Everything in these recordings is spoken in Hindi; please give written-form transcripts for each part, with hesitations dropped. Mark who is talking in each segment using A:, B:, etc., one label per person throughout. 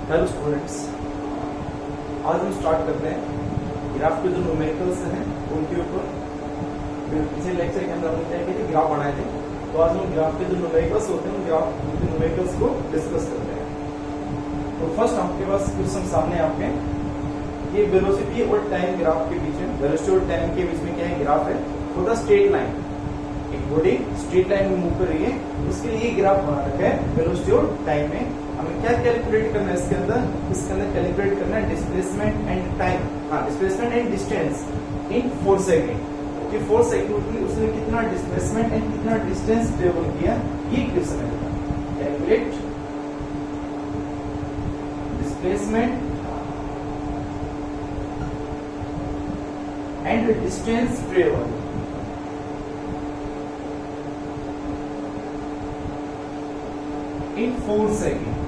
A: हेलो स्टूडेंट्स, आज हम स्टार्ट करते हैं ग्राफ के जो न्यूमेरिकल्स हैं उनके ऊपर। पिछले लेक्चर के अंदर हमने क्या किया था, ग्राफ बनाए थे। तो आज हम ग्राफ के जो न्यूमेरिकल्स होते हैं ग्राफ के न्यूमेरिकल्स को डिस्कस करते हैं। तो फर्स्ट आपके पास क्वेश्चन सामने आपके, ये वेलोसिटी और टाइम ग्राफ के बीच में, वेलोसिटी और टाइम के बीच में क्या है, ग्राफ है फॉर द स्ट्रेट लाइन। एक बॉडी स्ट्रेट लाइन में मूव कर रही है, उसके लिए ये ग्राफ बना रखा है वेलोसिटी और टाइम में। हमें क्या कैलकुलेट करना है इसके अंदर कैलकुलेट करना है displacement and time, displacement and distance in 4 second. कि 4 सेकंड में उसने कितना डिस्प्लेसमेंट एंड कितना डिस्टेंस ट्रेवल किया, ये क्वेश्चन है। Calculate displacement and distance travel in 4 second.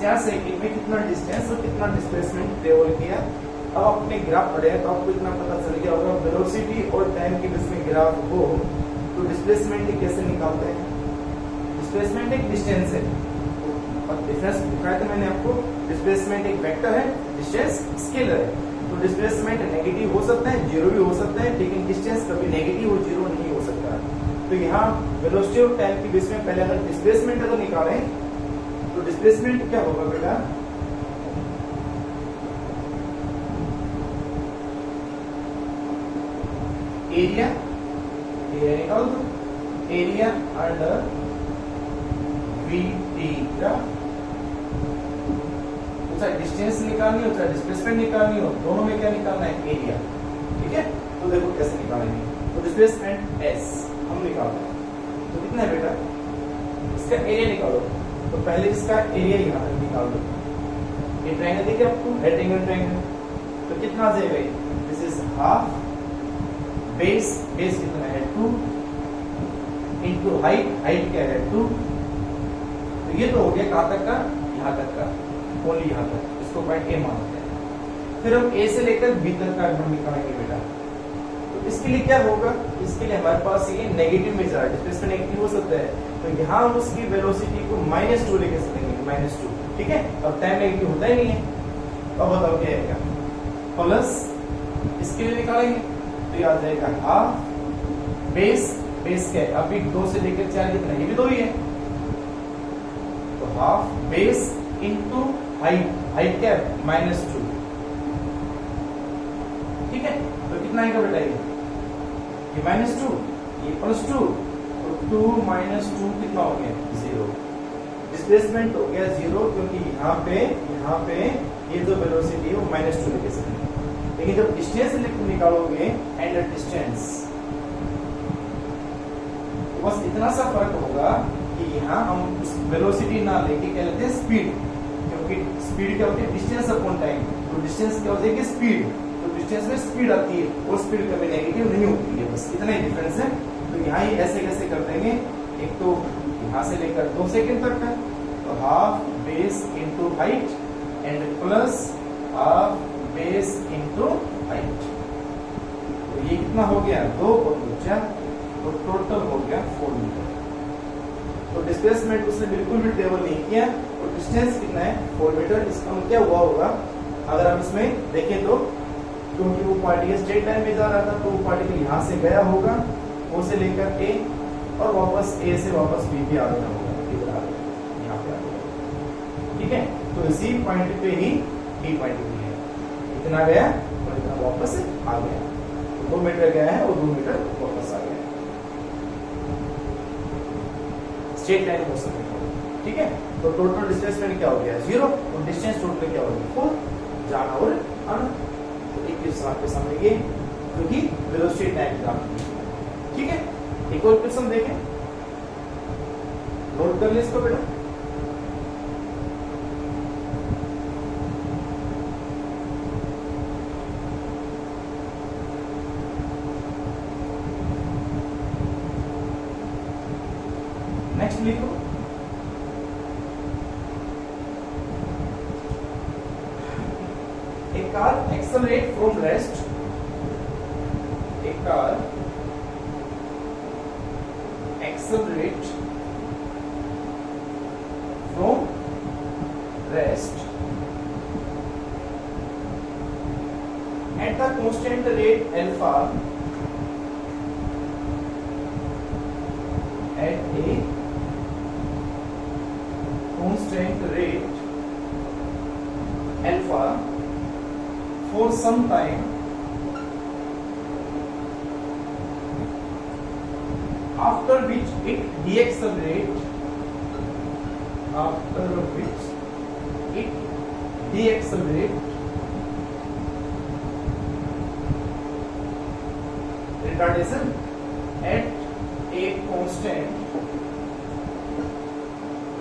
A: 4 second में कितना डिस्टेंस और कितना डिस्प्लेसमेंट ट्रेवल किया। अब अपने ग्राफ पढ़े तो आपको इतना पता चल गया होगा, वेलोसिटी और टाइम के बीच में ग्राफ हो तो डिस्प्लेसमेंट कैसे निकालते हैं। डिस्प्लेसमेंट एक डिस्टेंस है और डिफरेंस दिखाया था मैंने आपको। डिस्प्लेसमेंट एक वेक्टर है, डिस्टेंस स्केलर है। तो डिस्प्लेसमेंट नेगेटिव हो सकता है, जीरो भी हो सकता है, लेकिन डिस्टेंस कभी नेगेटिव और जीरो नहीं हो सकता। तो यहाँ वेलोसिटी और टाइम के बीच में पहले अगर डिस्प्लेसमेंट अगर निकालें तो डिस्प्लेसमेंट क्या होगा बेटा, एरिया निकाल दो, एरिया अंडर VT का। चाहे डिस्टेंस निकालनी हो चाहे डिस्प्लेसमेंट निकालनी हो, दोनों में क्या निकालना है, एरिया। ठीक है, तो देखो कैसे निकालेंगे। तो डिस्प्लेसमेंट S हम निकालते हैं, तो कितना है बेटा, इसका एरिया निकालो। तो पहले इसका एरिया यहाँ तक निकाल दो। ये ट्रायंगल देखिए आपको, रेक्टेंगल ट्रायंगल, तो कितना आ जाएगा, दिस इज हाफ बेस कितना है 2 इंटू हाइट क्या है 2। तो ये तो हो गया कहाँ तक का, यहाँ तक का, ओनली यहाँ तक, इसको पॉइंट ए मानते हैं। फिर हम ए से लेकर बी तक का हम निकालेंगे बेटा। तो इसके लिए क्या होगा, इसके लिए हमारे पास ये नेगेटिव में जा रहा है, डिस्प्लेसमेंट नेगेटिव हो सकता है। तो यहाँ हम उसकी वेलोसिटी को -2 लेके चलेंगे, -2। ठीक है, अब टाइम नेगेटिव होता ही नहीं है। अब बताओ क्या आएगा, प्लस इसके लिए निकालेंगे तो ये आ जाएगा हाफ बेस क्या है, अभी 2 से लेकर 4 कितना, ये भी 2 ही है। तो हाफ बेस इंटू हाइट क्या है -2। ठीक है, तो कितना आएगा बेटा, ये -2 ये +2, तो 2 - 2 कितना हो गया 0। डिस्प्लेसमेंट हो गया 0, क्योंकि यहाँ पे ये जो वेलोसिटी है वो -2 लेके चलेंगे। लेकिन जब डिस्टेंस निकालोगे एंड डिस्टेंस, तो बस इतना सा फर्क होगा कि यहाँ हम वेलोसिटी ना लेके क्या लेते हैं, स्पीड। क्योंकि स्पीड क्या होती है, डिस्टेंस अपॉन टाइम। तो डिस्टेंस क्या हो जाएगी, स्पीड। तो डिस्टेंस में स्पीड आती है और स्पीड कभी नेगेटिव नहीं होती है, बस इतना ही डिफरेंस है। तो यहाँ ही ऐसे कैसे कर देंगे, एक तो यहाँ से लेकर 2 सेकंड तक का, तो half base into height and plus half base into height. तो ये कितना हो गया, 2 और 2 4, तो टोटल हो गया 4 मीटर। तो डिस्प्लेसमेंट उसने बिल्कुल भी ट्रेवल नहीं किया और डिस्टेंस कितना है 4 मीटर। इसका मतलब क्या हुआ होगा, अगर हम इसमें देखें तो, क्योंकि वो पार्टिकल स्ट्रेट लाइन में जा रहा था तो वो पार्टिकल यहाँ से गया होगा, O से लेकर A और वापस A से वापस B पे आ गया होगा, इधर आ गया, यहाँ पे आ गया। ठीक है, तो इसी पॉइंट पे ही D पॉइंट भी है, इतना गया और इतना वापस आ गया। तो 2 मीटर गया है और 2 मीटर वापस आ गया, स्ट्रेट लाइन हो सकता है। ठीक है, तो टोटल डिस्प्लेसमेंट क्या हो गया 0 और डिस्टेंस टोटल क्या हो गया 4, जाना और आना। तो एक क्वेश्चन आपके सामने ये, क्योंकि वेलोसिटी टाइम ग्राफ। ठीक है, एक और क्वेश्चन देखें, नोट कर ले इसको बेटा। नेक्स्ट लिखो, a car accelerate from rest, a car accelerate from at the constant rate alpha, at a constant rate alpha for some time after which it deaccelerates, retardation at a constant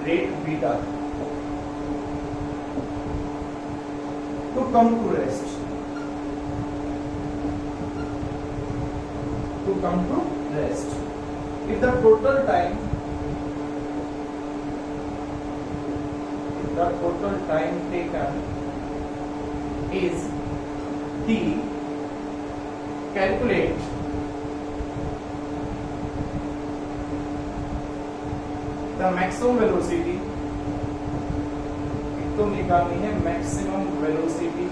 A: rate beta to come to rest. If the total time taken is t, calculate the maximum velocity, तो निकालनी है मैक्सिमम वेलोसिटी,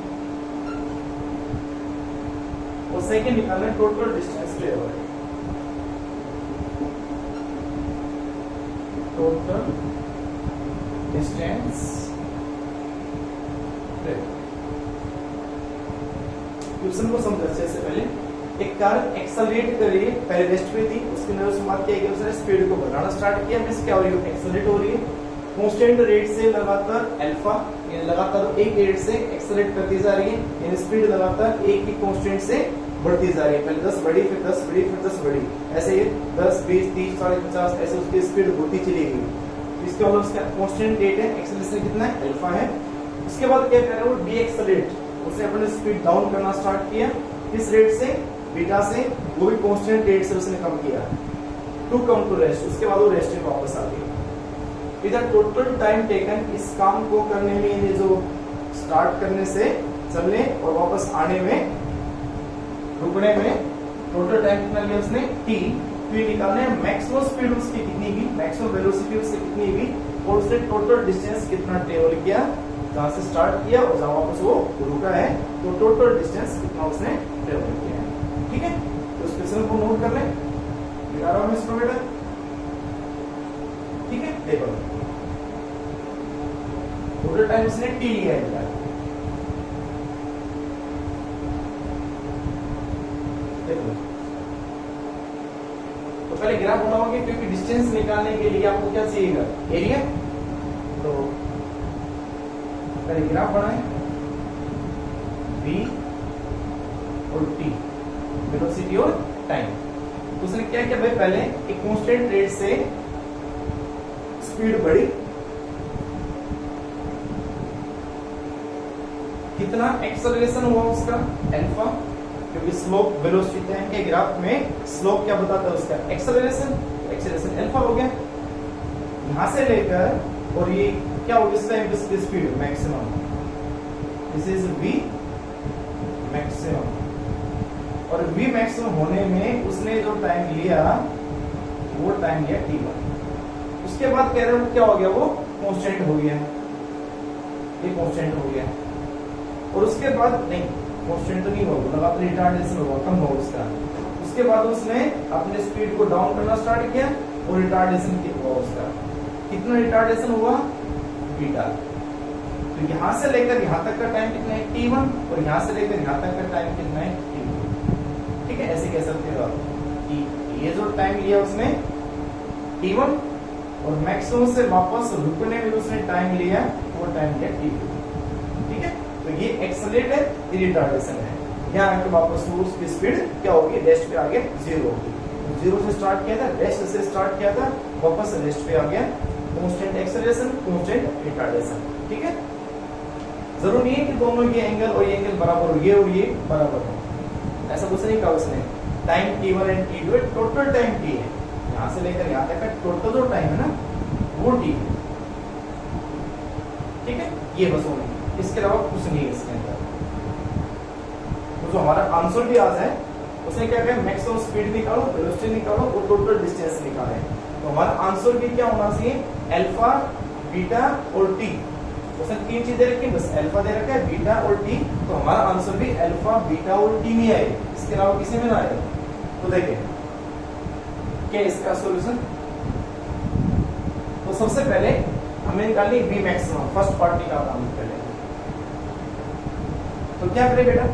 A: और सेकंड निकालना है total distance travelled, total distance travelled. Question को समझने से पहले एक कार एक्सेलरेट कर रही है, पहले रेस्ट पे थी, उसके अंदर उसने बात किया कि उसने स्पीड को बढ़ाना स्टार्ट किया, मींस क्या हो रही है, एक्सेलरेट हो रही है कांस्टेंट रेट से लगातार अल्फा, यानी लगातार एक रेट से एक्सेलरेट करती जा रही है, यानी स्पीड लगातार एक ही कांस्टेंट से बढ़ती जा रही है, पहले 10 बढ़ी, फिर 10 बढ़ी, फिर 10 बढ़ी, ऐसे ये 10 20 30 40 50 ऐसे उसकी स्पीड बढ़ती चली गई। इसके मतलब उसका कांस्टेंट रेट है, एक्सेलरेशन कितना है, अल्फा है। उसके बाद क्या कर रहा है वो, डी एक्सेलरेट, उसने अपने स्पीड डाउन करना स्टार्ट किया, किस रेट से, बीटा से, वो भी कांस्टेंट रेट से उसने कम किया, टू कम टू रेस्ट। उसके बाद वो रेस्ट में वापस आ गई। इधर टोटल टाइम टेकन, इस काम को करने में, ये जो स्टार्ट करने से चलने और वापस आने में, रुकने में टोटल टाइम कितना लिया उसने, टी। तो ये निकालना है मैक्सिमम स्पीड उसकी कितनी भी, मैक्सिमम वेलोसिटी उसकी कितनी भी, और उसने टोटल डिस्टेंस कितना ट्रेवल किया, जहां से स्टार्ट किया और जहां वापस वो रुका है, तो टोटल डिस्टेंस कितना उसने ट्रेवल किया है। ठीक है, तो इस क्वेश्चन को नोट कर लें, लिखा रहा हूं मैं इसको बेटा। ठीक है, देखो टोटल टाइम उसने टी लिया है, देखो तो पहले ग्राफ बनाओगे, क्योंकि डिस्टेंस निकालने के लिए आपको क्या चाहिएगा, एरिया। तो पहले ग्राफ बनाएं, v और t, वेलोसिटी और टाइम। तो उसने क्या किया भाई, पहले एक कांस्टेंट रेट से स्पीड बढ़ी, कितना एक्सेलरेशन हुआ उसका, अल्फा, क्योंकि स्लोप वेलोसिटी के ग्राफ में स्लोप क्या बताता है उसका, एक्सेलरेशन, एक्सेलरेशन अल्फा हो गया। यहां से लेकर और ये क्या होगी इस टाइम की speed, maximum, this is v maximum, और v मैक्सिमम होने में उसने जो टाइम लिया वो टाइम लिया t1। उसके बाद कह रहे हो क्या हो गया, वो कांस्टेंट हो गया, ये कांस्टेंट हो गया, और उसके बाद नहीं, कांस्टेंट तो नहीं होगा, लगातार रिटार्डेशन होगा, कम होगा उसका। उसके बाद उसने अपने स्पीड को डाउन करना स्टार्ट किया, और रिटार्डेशन कितना हुआ उसका, कितना रिटार्डेशन हुआ, बीटा। तो यहां से लेकर यहां तक का टाइम कितना है, t1, और यहां से लेकर यहां तक का टाइम कितना है, t2। ठीक है, ऐसे कह सकते हो आप कि ये जो टाइम लिया उसने t1, और मैक्सिमम से वापस रुकने में उसने टाइम लिया, वो टाइम लिया t2। ठीक है, तो ये एक्सेलरेट है, ये रिटार्डेशन है। यहाँ आके वापस उसकी स्पीड क्या होगी, रेस्ट पे आ गया, 0 होगी। 0 से स्टार्ट किया था, रेस्ट से स्टार्ट किया था, वापस रेस्ट पे आ गया, कांस्टेंट एक्सेलरेशन, कांस्टेंट रिटार्डेशन। ठीक है, जरूरी नहीं है कि दोनों ये एंगल और ये एंगल बराबर हो, ये और ये बराबर हो, ऐसा कुछ नहीं कहा उसने। Time t1 and t2 total time t है, यहां से लेकर यहां तक का टोटल जो टाइम है ना, वो t है। ठीक है, ये बस होगी, इसके अलावा कुछ नहीं है इसके अंदर। तो जो हमारा आंसर भी आज है, उसने क्या कहा, मैक्सिमम स्पीड निकालो, वेलोसिटी निकालो और टोटल डिस्टेंस निकाले। तो हमारा आंसर भी क्या होना चाहिए, अल्फा, बीटा और टी, उसने 3 चीजें रखी, बस अल्फा दे रखा है, बीटा और टी, तो हमारा आंसर भी अल्फा बीटा और टी में आएगा, इसके अलावा किसी में ना आएगा। तो देखिए क्या इसका सॉल्यूशन। तो सबसे पहले हमें निकालनी बी मैक्सिमम, फर्स्ट पार्ट निकालना हमें पहले। तो क्या करें बेटा,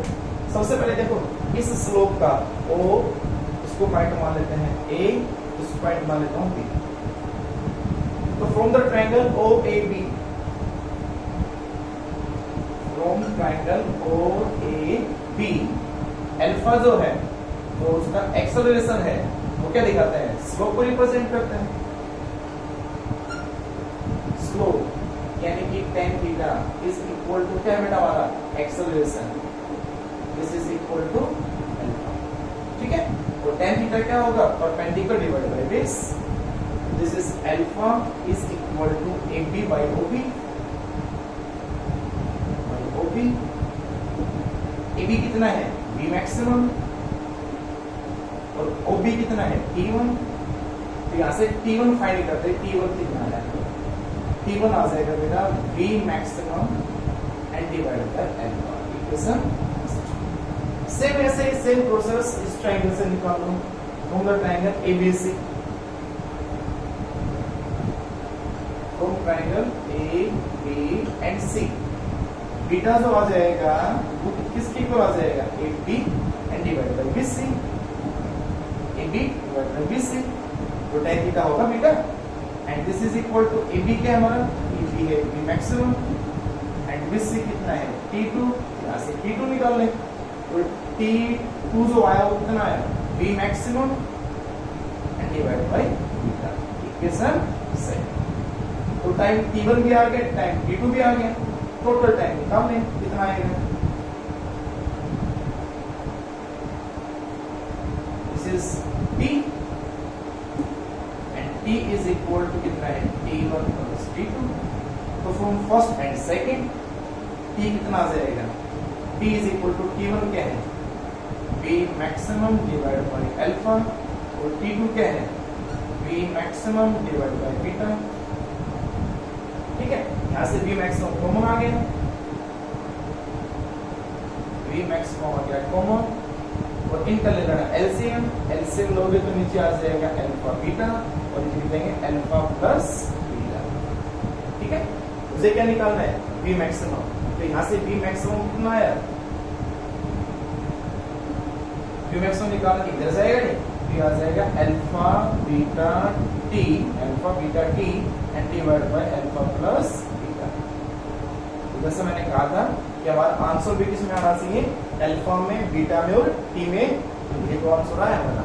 A: सबसे पहले देखो इस स्लोप का ओ, इसको पॉइंट मान लेते हैं ए, इस पॉइंट मान लेता हूं बी। तो from the triangle O A B, from triangle O A B, alpha जो है तो उसका एक्सेलरेशन है वो क्या दिखाते हैं, स्लोप को रिप्रेजेंट करते हैं। स्लोप यानी कि tan theta is equal to क्या है बेटा हमारा, acceleration, this is equal to alpha. ठीक है, तो tan थीटा क्या होगा, perpendicular divided by base, this is alpha is equal to AB by OB, AB कितना है, B मैक्सिमम, और OB कितना है, T1। तो यहाँ से T1 फाइंड करते हैं, T1 कितना है, T1 आ जाएगा बेटा B maximum and divided by alpha, equation. Same ऐसे ही सेम प्रोसेस इस ट्रायंगल से निकाल लो, from the triangle ABC, from triangle AB and C, beta जो आ जाएगा वो किसके इक्वल आ जाएगा, AB and divided by BC, AB divided by BC, तो tan थीटा होगा beta, and this is equal to AB क्या है हमारा, AB है B मैक्सिमम, एंड BC कितना है, T2, यहाँ से T2 निकाल लें, तो T2 जो आया वो कितना आया, B maximum and divided by beta, equation second. तो टाइम T1 भी आ गया, टाइम T2 भी आ गया, टोटल टाइम निकाल लें कितना आएगा, this is T and T is equal to कितना है, T1 प्लस T2। तो from first and second T कितना आ जाएगा, T is equal to T1 क्या है, B maximum divided by alpha, और T2 क्या है, B maximum divided by beta. ठीक है, यहाँ से B मैक्सिमम कॉमन आ गया, B मैक्सिमम आ गया कॉमन, और इनका ले लेना एलसीएम, एलसीएम लोगे तो नीचे आ जाएगा अल्फा बीटा, और लिख देंगे अल्फा प्लस बीटा। ठीक है, मुझे क्या निकालना है, B मैक्सिमम, तो यहाँ से B मैक्सिमम कितना आया, B मैक्सिमम निकालना किधर जाएगा, नहीं आ जाएगा alpha beta T, alpha beta T and divided by alpha plus beta. तो जैसे मैंने कहा था कि हमारा आंसर भी किसमें आना चाहिए, अल्फा में, बीटा में और टी में, ये तो आंसर आया हमारा,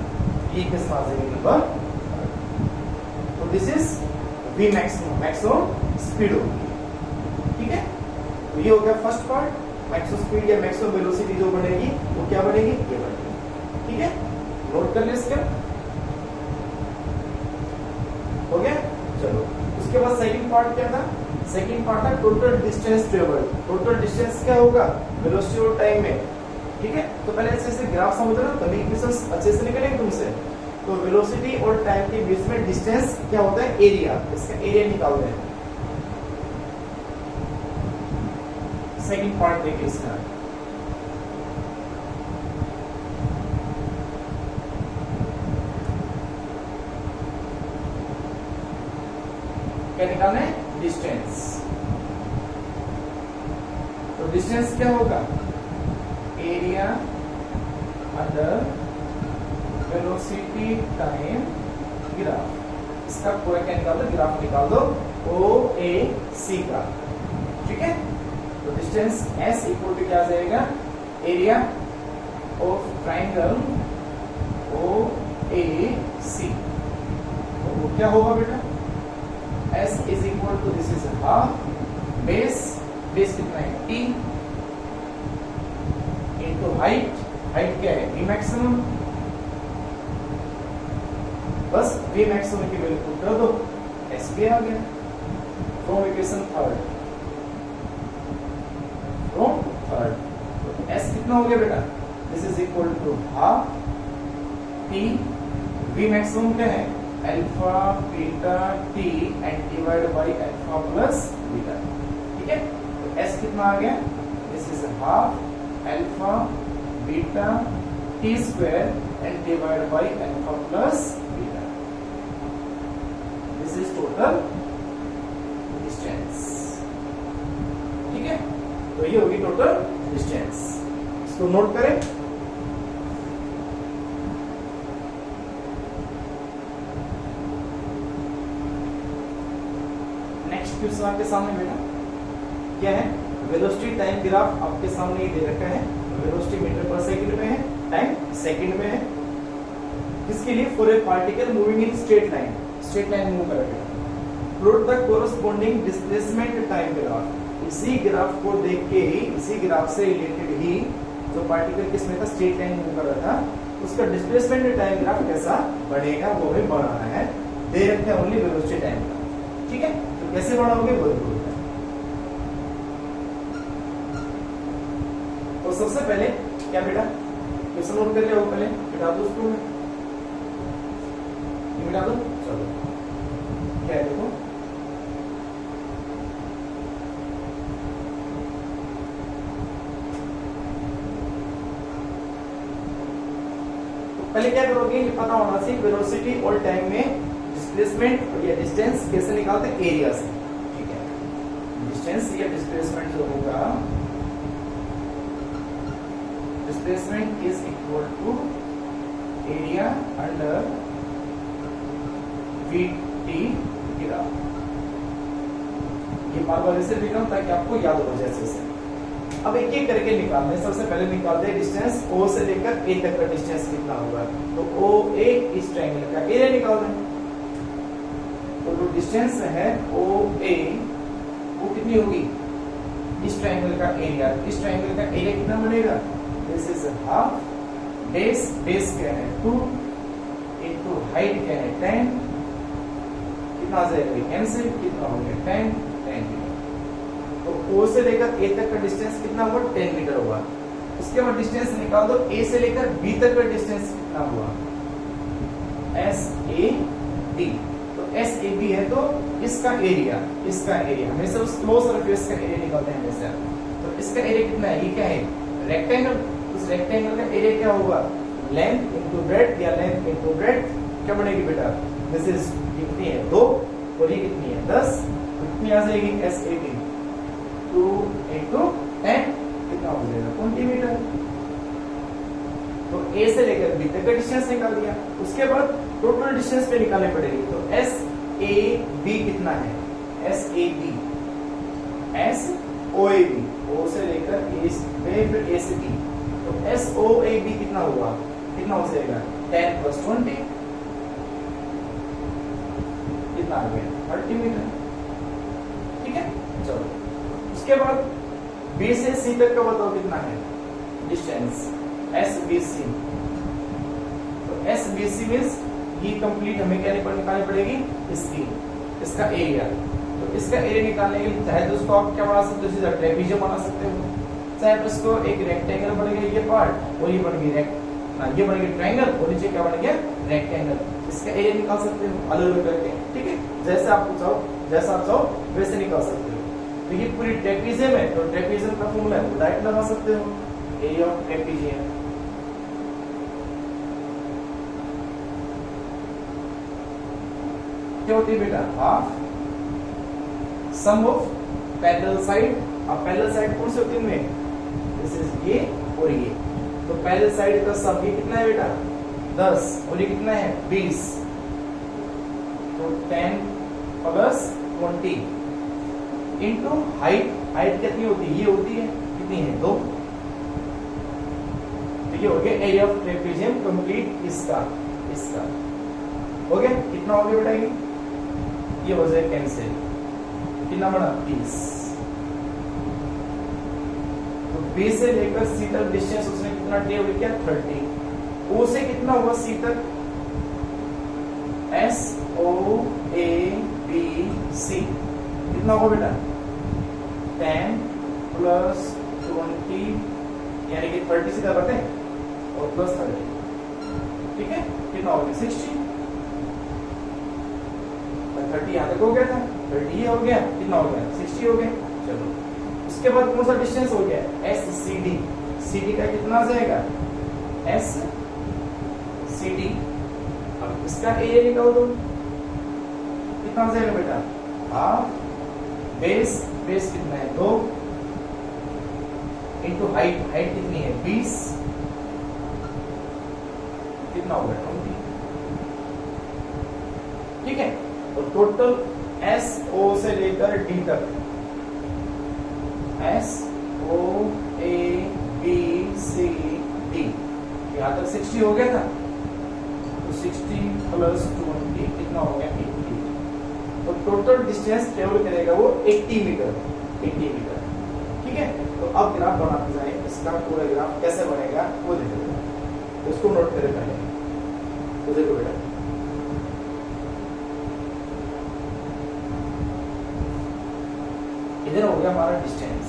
A: ये किस आ जाएगा नंबर। तो this is V maximum, maximum speed होगी। ठीक है, तो ये हो गया फर्स्ट पार्ट, मैक्सिमम स्पीड या मैक्सिमम वेलोसिटी जो बढ़ेगी वो क्या बढ़ेगी, ये बढ़ेगी। ठीक है, नोट कर ले इसका, हो गया। चलो उसके बाद सेकंड पार्ट क्या था, सेकंड पार्ट था total distance travel. Total distance क्या होगा, वेलोसिटी और टाइम में। ठीक है, तो पहले अच्छे से ग्राफ समझ लो तभी इक्वेशंस अच्छे से निकलेंगे तुमसे। तो वेलोसिटी और टाइम के बीच में डिस्टेंस क्या होता है, एरिया, इसका एरिया निकाल रहे हैं। सेकंड पार्ट देखिए इसका, क्या निकालना है, डिस्टेंस। तो डिस्टेंस क्या होगा, area under velocity time graph. इसका पूरा क्या निकाल दो, ग्राफ निकाल दो OAC का। ठीक है, तो डिस्टेंस S इक्वल टू क्या आ जाएगा, एरिया ऑफ ट्राइंगल OAC। तो वो क्या होगा बेटा, S is equal to this is half base, base कितना है T into height, height क्या है V maximum, बस V maximum की वैल्यू पुट कर दो, S भी आ गया। From equation third, from third, तो S कितना हो गया बेटा, this is equal to half T, V maximum क्या है alpha beta T and divide by alpha plus beta. ठीक है, तो s कितना आ गया, this is half alpha beta T square and divide by alpha plus beta, this is total distance. ठीक है, तो ये होगी टोटल डिस्टेंस, इसको नोट करें। नेक्स्ट क्वेश्चन आपके सामने बेटा क्या है, वेलोसिटी टाइम ग्राफ आपके सामने ये दे रखा है, वेलोसिटी मीटर पर सेकंड में है, टाइम सेकंड में है, इसके लिए for a particle moving in straight line move कर रहा है, plot the corresponding displacement time graph. इसी ग्राफ को देख के ही, इसी ग्राफ से रिलेटेड ही जो पार्टिकल किसमें था, स्ट्रेट लाइन मूव कर रहा था, उसका डिस्प्लेसमेंट टाइम ग्राफ कैसा बनेगा वो हमें बनाना है, दे रखे हैं ओनली वेलोसिटी टाइम ग्राफ। ठीक है, तो कैसे बनाओगे वो देखो। तो सबसे पहले क्या बेटा, क्वेश्चन नोट कर लिया वो पहले मिटा दो उसको, मिटा दो। चलो क्या है देखो, पहले क्या करोगे, ये पता होना चाहिए वेलोसिटी और टाइम में डिस्प्लेसमेंट या डिस्टेंस कैसे निकालते हैं, एरिया से। ठीक है, डिस्टेंस या डिस्प्लेसमेंट जो होगा, displacement is equal to area under VT graph. ये बार बार ऐसे लिख रहा हूं ताकि आपको याद हो जाए अच्छे से। अब एक एक करके निकालते हैं। सबसे पहले निकालते हैं डिस्टेंस O से लेकर A तक का डिस्टेंस कितना होगा, तो OA इस ट्रायंगल का एरिया निकाल दें। तो जो डिस्टेंस है OA वो कितनी होगी, इस ट्रायंगल का एरिया, इस ट्रायंगल का एरिया कितना बनेगा, दिस इज हाफ, बेस क्या है 2 इनटू हाइट क्या है 10, कितना आ जाएगा कैंसिल, कितना हो गया 10 मीटर। तो O से लेकर A तक का डिस्टेंस कितना हुआ, 10 मीटर हुआ। उसके बाद डिस्टेंस निकाल दो A से लेकर B तक का डिस्टेंस कितना हुआ, SAB। तो SAB है तो इसका एरिया हमेशा उस क्लोज सरफेस का एरिया निकालते हैं हमेशा। तो इसका एरिया कितना है, ये क्या है रेक्टेंगल, उस रेक्टेंगल का एरिया क्या होगा, लेंथ इनटू ब्रेड्थ या लेंथ इनटू ब्रेड्थ क्या बनेगी बेटा, दिस इज कितनी है 2 और ये कितनी है 10, तो कितनी आ जाएगी SAB 2 into 10 कितना हो जाएगा 20 मीटर। तो A से लेकर B तक का डिस्टेंस निकाल दिया। उसके बाद टोटल डिस्टेंस पे निकालने पड़ेगी। तो SAB कितना है, SAB SOAB, O से लेकर A फिर A से B, तो SOAB कितना हुआ, कितना हो जाएगा 10 + 20 कितना आ गया 30 मीटर। ठीक है, चलो उसके बाद B से C तक का बताओ कितना है डिस्टेंस, SBC। तो SBC मींस ये कंप्लीट हमें क्या निकालनी पड़ेगी, इसका एरिया। तो इसका एरिया निकालने के लिए चाहे तो उसको आप क्या बना सकते हो, सीधा ट्रेपेजियम बना सकते हो, चाहे तो उसको एक रेक्टेंगल बन गया ये पार्ट और ये बन गई ये बन गया ट्रायंगल और नीचे क्या बन गया रेक्टेंगल। इसका एरिया निकाल सकते हो अलग अलग करके। ठीक है, जैसे आप चाहो वैसे निकाल सकते हो। तो ये पूरी ट्रेपेजियम है, तो ट्रेपेजियम का फॉर्मूला है वो डायरेक्ट लगा सकते हो, एरिया ऑफ ट्रेपेजियम। क्या होती है बेटा, half sum of parallel side. अब पैरेलल साइड कौन सी होती है इनमें, दिस इज ये और ये। तो पैरेलल साइड का सम ये कितना है बेटा 10 और ये कितना है 20, तो 10 + 20 इनटू हाइट कितनी होती है, ये होती है कितनी है 2। तो ये हो गया एरिया ऑफ ट्रेपेजियम कंप्लीट, इसका हो गया। कितना हो गया बेटा, ये हो जाए कैंसिल, कितना बना 30। तो B से लेकर C तक डिस्टेंस उसने कितना टे हो गया 30। O से कितना हुआ C तक, SOABC कितना होगा बेटा 10 + 20 यानी कि 30 सीधा करते और +30। ठीक है, कितना हो गया 60। 30 यहाँ तक हो गया था, 30 ये हो गया, कितना हो गया 60 हो गया। चलो उसके बाद कौन सा डिस्टेंस हो गया S C D, C D का कितना आ जाएगा एस सी डी। अब इसका एरिया निकाल दो, कितना आ जाएगा बेटा हाफ बेस, बेस कितना है 2 इंटू हाइट, हाइट कितनी है 20, कितना होगा 20, ठीक है। तो टोटल एस ओ से लेकर डी तक, S O A B C D, यहां तक 60 हो गया था, तो 60 प्लस 20 कितना हो गया 80। तो टोटल डिस्टेंस ट्रेवल करेगा वो 80 मीटर, 80 मीटर, ठीक है। तो अब ग्राफ बनाते जाए, इसका पूरा ग्राफ कैसे बनेगा वो देखो, उसको नोट करें पहले। तो देखो बेटा इधर हो गया हमारा डिस्टेंस,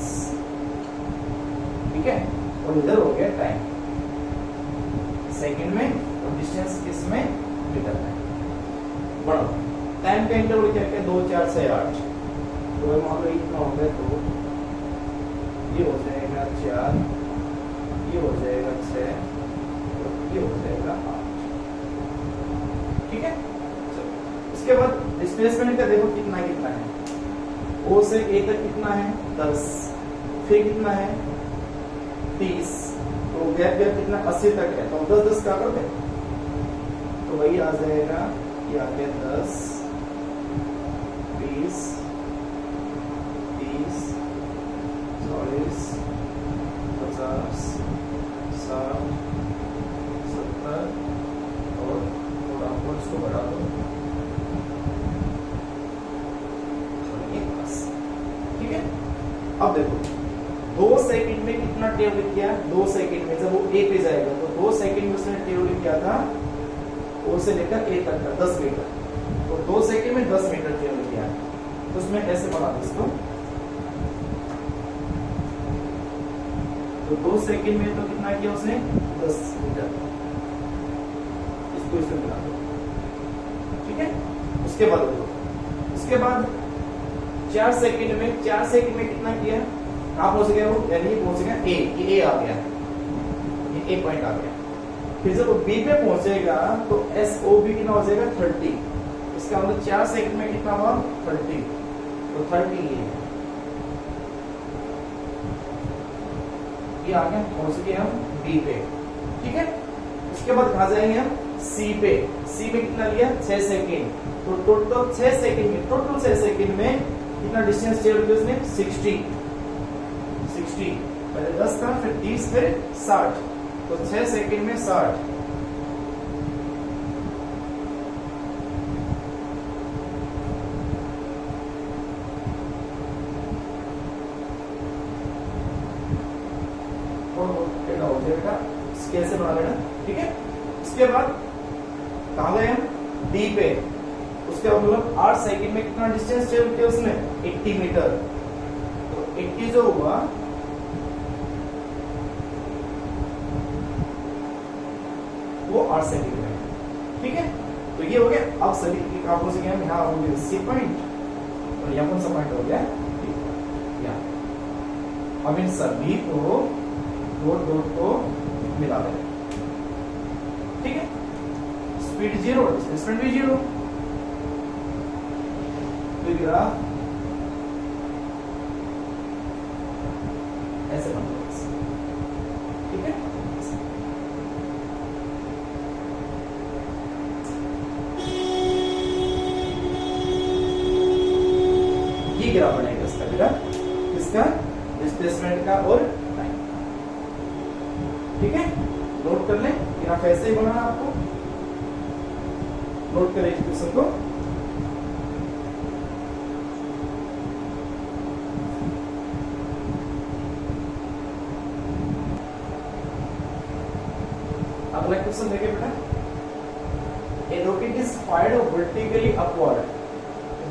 A: ठीक है, और इधर हो गया टाइम सेकंड में, और डिस्टेंस किसमें मीटर में। बढ़ो टाइम का इंटरवल क्या है 2 4 6 8, तो वहां पे इतना हो गया 2, ये हो जाएगा 4, ये हो जाएगा 6, ये हो जाएगा 8, ठीक है। चलो उसके बाद डिस्प्लेसमेंट का देखो कितना कितना है, ओ से ए तक कितना है 10, फिर कितना है 30, तो गैप गैप कितना 80 तक है, तो 10 10 का कर दे तो वही आ जाएगा, ये आ गया 10 20 30 40 50 60 70 और थोड़ा और इसको बढ़ा दो, ठीक है। अब देखो 2 सेकंड में कितना ट्रेवल किया, 2 सेकंड में जब वो ए पे जाएगा तो 2 सेकंड में उसने ट्रेवल किया था ओ से लेकर ए तक का 10 मीटर, तो 2 सेकंड में 10 मीटर ट्रेवल किया, तो उसमें ऐसे बना दो इसको, तो 2 सेकंड में तो कितना किया उसने 10 मीटर, इसको इसमें बना दो, ठीक है। उसके बाद देखो, उसके बाद 4 सेकंड में कितना किया, कहां पहुंच गया वो, यानी पहुंच गया ए, ये आ गया, ये ए पॉइंट आ गया। फिर जब वो बी पे पहुंचेगा तो एस ओ बी कितना हो जाएगा 30, इसका मतलब 4 सेकंड में कितना हुआ 30, तो 30 ये आ गया, पहुंच गए हम बी पे, ठीक है। उसके बाद कहां जाएंगे हम सी पे, सी पे कितना लिया 6 सेकंड, तो टोटल 6 सेकंड में कितना डिस्टेंस ट्रेवल किया उसने 60, पहले 10 था फिर 30 फिर 60, तो 6 सेकंड में 60, हो जाएगा, कैसे बना लेना, ठीक है। उसके बाद कहां गए हम डी पे, उसके बाद मतलब 8 सेकंड में कितना डिस्टेंस ट्रेवल किया उसने 80 मीटर, तो 80 जो हुआ वो 8 सेकंड में, ठीक है। तो ये हो गया। अब सभी कहां पहुंच गए हम, यहाँ हो गया सी पॉइंट, और यहाँ कौन सा पॉइंट हो गया यहाँ। अब इन सभी को डॉट को मिला दें, ठीक है। स्पीड 0, डिस्प्लेसमेंट भी 0, तो ग्राफ ऐसे बन जाएगा, ठीक है। ये ग्राफ बनेगा इसका, इसका डिस्प्लेसमेंट का और टाइम, ठीक है। नोट कर लें, ग्राफ ऐसे ही बनाना आपको, नोट करें इक्वेशन को। अगला क्वेश्चन देखिए बेटा, a rocket is fired vertically upward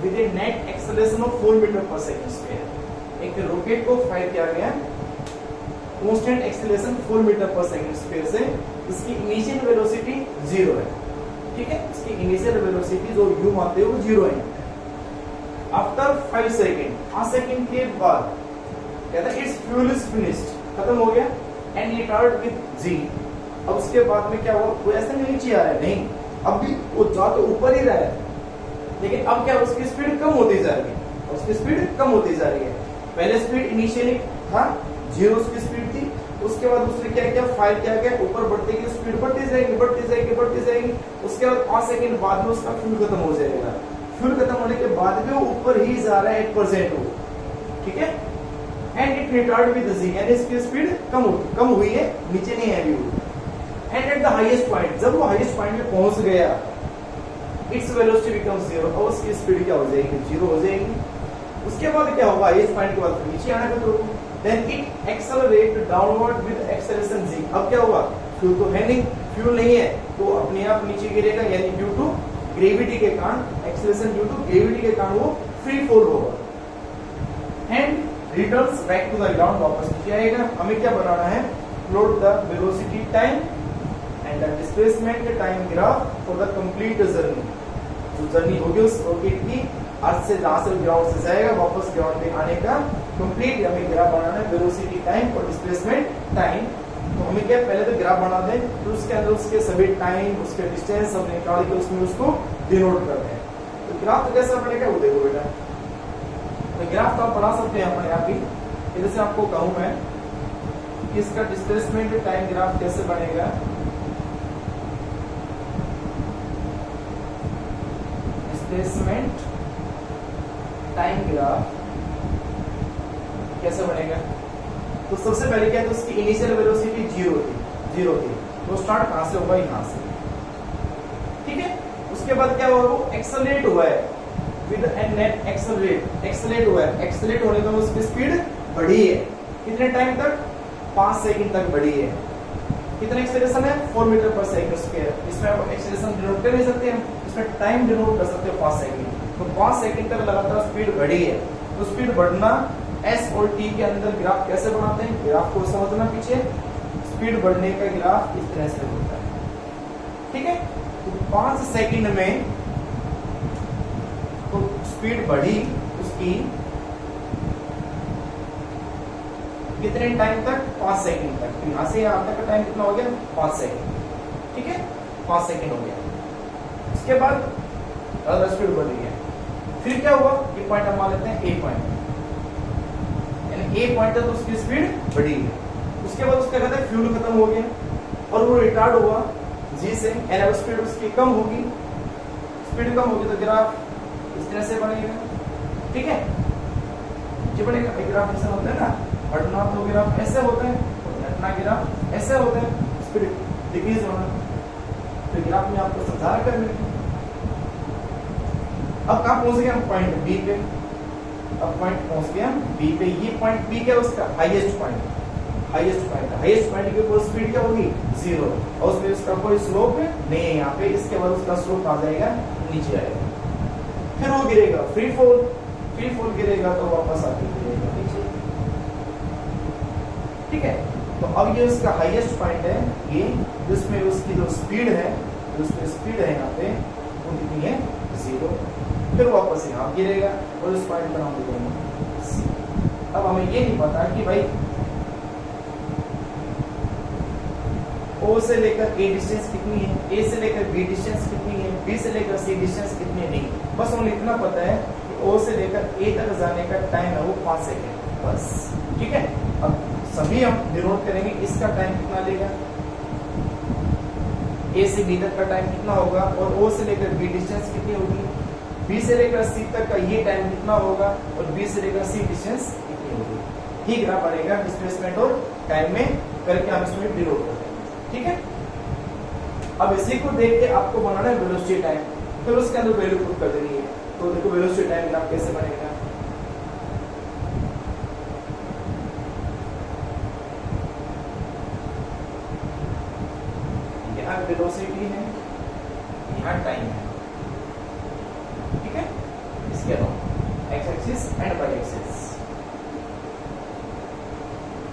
A: with a net acceleration of 4 metre per second square. एक रॉकेट को फायर किया गया constant acceleration 4 metre per second square से, इसकी इनिशियल वेलोसिटी 0 है, ठीक है। इसकी इनिशियल वेलोसिटी जो u मानते हो वो 0 है। आफ्टर 5 सेकेंड, 5 सेकेंड के बाद कहता है इट्स फ्यूल इज फिनिश्ड, खत्म हो गया, एंड रिटार्ड विद जी। अब उसके बाद में क्या हुआ, वो ऐसा नहीं नीचे आ रहा है, नहीं, अब भी वो जा तो ऊपर ही रहा है, लेकिन अब क्या उसकी स्पीड कम होती जा रही है, उसकी स्पीड कम होती जा रही है। पहले स्पीड इनिशियली था 0 उसकी स्पीड थी, उसके बाद उसने क्या किया, 5 क्या गया, ऊपर बढ़ते की स्पीड बढ़ती जाएगी, बढ़ती जाएगी, बढ़ती जाएगी। उसके बाद 5 सेकंड बाद में उसका फ्यूल खत्म हो जाएगा। फ्यूल खत्म होने के बाद भी वो ऊपर ही जा रहा है 8% हो, ठीक है, एंड इट रिटार्ड विद जी, यानी इसकी स्पीड कम हुई है, नीचे नहीं है अभी वो। And at the highest point, जब वो हाईएस्ट पॉइंट पे पहुंच गया, इट्स वेलोसिटी बिकम्स 0, और उसकी स्पीड क्या हो जाएगी, 0 हो जाएगी। उसके बाद क्या होगा, हाईएस्ट पॉइंट के बाद नीचे आने का, तो then it accelerate downward with acceleration g. अब क्या होगा, फ्यूल तो है नहीं, फ्यूल नहीं है, तो अपने आप नीचे गिरेगा, यानी ड्यू टू ग्रेविटी के कारण, एक्सेलरेशन ड्यू टू ग्रेविटी के कारण वो फ्री फॉल होगा, and returns back to the ground, वापस नीचे आएगा। हमें क्या बनाना है, plot the velocity time and the displacement time graph for the complete journey. जो जर्नी होगी उस रॉकेट की, अर्थ से जहां से ग्राउंड से जाएगा वापस ग्राउंड पे आने का कंप्लीट हमें ग्राफ बनाना है, वेलोसिटी टाइम और डिस्प्लेसमेंट टाइम। तो हमें क्या, पहले तो ग्राफ बना दें, फिर उसके अंदर उसके सभी टाइम, उसके डिस्टेंस सब निकाल के उसमें उसको डिनोट करते हैं। तो ग्राफ तो कैसा बनेगा वो देखो बेटा। तो ग्राफ तो आप बना सकते हैं अपने आप ही, जैसे आपको कहूं मैं कि इसका डिस्प्लेसमेंट टाइम ग्राफ कैसे बनेगा। डिस्प्लेसमेंट टाइम ग्राफ कैसे बनेगा, तो सबसे पहले क्या है, तो उसकी इनिशियल वेलोसिटी 0 थी, तो स्टार्ट कहां से होगा, यहां से, ठीक है। उसके बाद क्या हुआ, वो एक्सेलरेट हुआ है विद एन नेट एक्सेलरेट हुआ है, एक्सेलरेट होने पर उसकी स्पीड बढ़ी है, कितने टाइम तक, 5 सेकंड तक बढ़ी है। कितना एक्सेलरेशन है, 4 मीटर पर सेकंड स्क्वायर। इसमें आप एक्सेलरेशन डिनोट कर नहीं सकते हैं, इसमें टाइम डिनोट कर सकते हो 5 सेकंड। तो 5 सेकंड तक लगातार स्पीड बढ़ी है, तो स्पीड बढ़ना एस और टी के अंदर ग्राफ कैसे बनाते हैं, ग्राफ को समझना पीछे। स्पीड बढ़ने का ग्राफ इस तरह से होता है, ठीक है। तो 5 सेकंड में तो स्पीड बढ़ी उसकी कितने टाइम तक, 5 सेकंड तक। तो यहां से यहां तक का टाइम कितना हो गया, 5 सेकंड, ठीक है, 5 सेकंड हो गया। उसके बाद स्पीड बढ़ रही है, फिर क्या हुआ, ये पॉइंट हम मान लेते हैं ए पॉइंट, यानी ए पॉइंट तक उसकी स्पीड बढ़ी है। उसके बाद उसका कहते हैं फ्यूल खत्म हो गया और वो रिटार्ड हुआ जी से, यानी स्पीड उसकी कम होगी, स्पीड कम होगी तो ग्राफ इस तरह से बनेगा, ठीक है, जो बनेगा। ग्राफ ऐसा होता है ना, बढ़ना तो ग्राफ ऐसे होता है, घटना ग्राफ ऐसे होता है, स्पीड डिक्रीज होना। तो ग्राफ में आपको समझा कर मिलेगा। अब कहां पहुंच गए हम, पॉइंट बी पे। अब पॉइंट पहुंच गए हम बी पे, ये पॉइंट बी क्या है, उसका हाईएस्ट पॉइंट, हाईएस्ट पॉइंट के ऊपर स्पीड क्या होगी, 0, और उसमें उसका कोई स्लोप नहीं है यहाँ पे। इसके बाद उसका स्लोप आ जाएगा, नीचे आएगा, फिर वो गिरेगा, फ्री फॉल गिरेगा, तो वापस आके गिरेगा नीचे, ठीक है। तो अब ये उसका हाईएस्ट पॉइंट है, ये जिसमें उसकी जो स्पीड है, यहाँ पे वो कितनी है, 0, फिर वापस यहाँ गिरेगा और इस पॉइंट पर हम लिखेंगे C। अब हमें ये नहीं पता कि भाई O से लेकर A डिस्टेंस कितनी है, A से लेकर B डिस्टेंस कितनी है, B से लेकर C डिस्टेंस कितनी है, नहीं, बस हमें इतना पता है कि O से लेकर A तक जाने का टाइम है वो 5 सेकेंड, बस, ठीक है। अब सभी हम डिनोट करेंगे, इसका टाइम कितना लेगा, A से B तक का टाइम कितना होगा, और O से लेकर B डिस्टेंस कितनी होगी, B से लेकर C तक का ये टाइम कितना होगा, और B से लेकर C डिस्टेंस कितनी होगी। ये ग्राफ बनेगा डिस्प्लेसमेंट और टाइम में करके हम इसमें डिनोट करते हैं, ठीक है। अब इसी को देख के आपको बनाना है वेलोसिटी टाइम, फिर उसके अंदर वैल्यू पुट कर देनी है। तो देखो वेलोसिटी टाइम ग्राफ कैसे बनेगा, यहाँ वेलोसिटी है, यहाँ टाइम है, ठीक है। इसके अलावा x axis and y axis.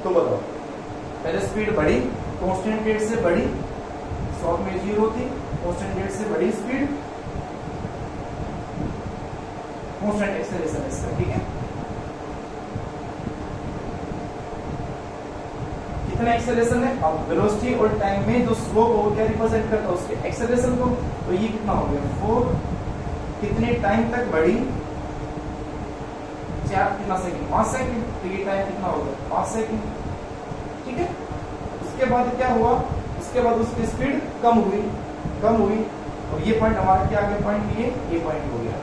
A: तो बताओ, पहले स्पीड बढ़ी, कांस्टेंट रेट से बढ़ी, शॉर्ट में 0 थी, कांस्टेंट रेट से बढ़ी स्पीड, कांस्टेंट एक्सेलरेशन इसका, ठीक है। कितना एक्सेलरेशन है, अब वेलोसिटी और टाइम में जो स्लोप हो क्या रिप्रेजेंट करता है उसके एक्सेलरेशन को, तो ये कितना हो गया 4 कितने टाइम तक बढ़ी, 4 कितना सेकंड, 5 सेकंड, तो ये टाइम कितना होगा 5 सेकंड, ठीक है। उसके बाद क्या हुआ, उसके बाद उसकी स्पीड कम हुई, और ये पॉइंट हमारा क्या आ गया, पॉइंट ये पॉइंट हो गया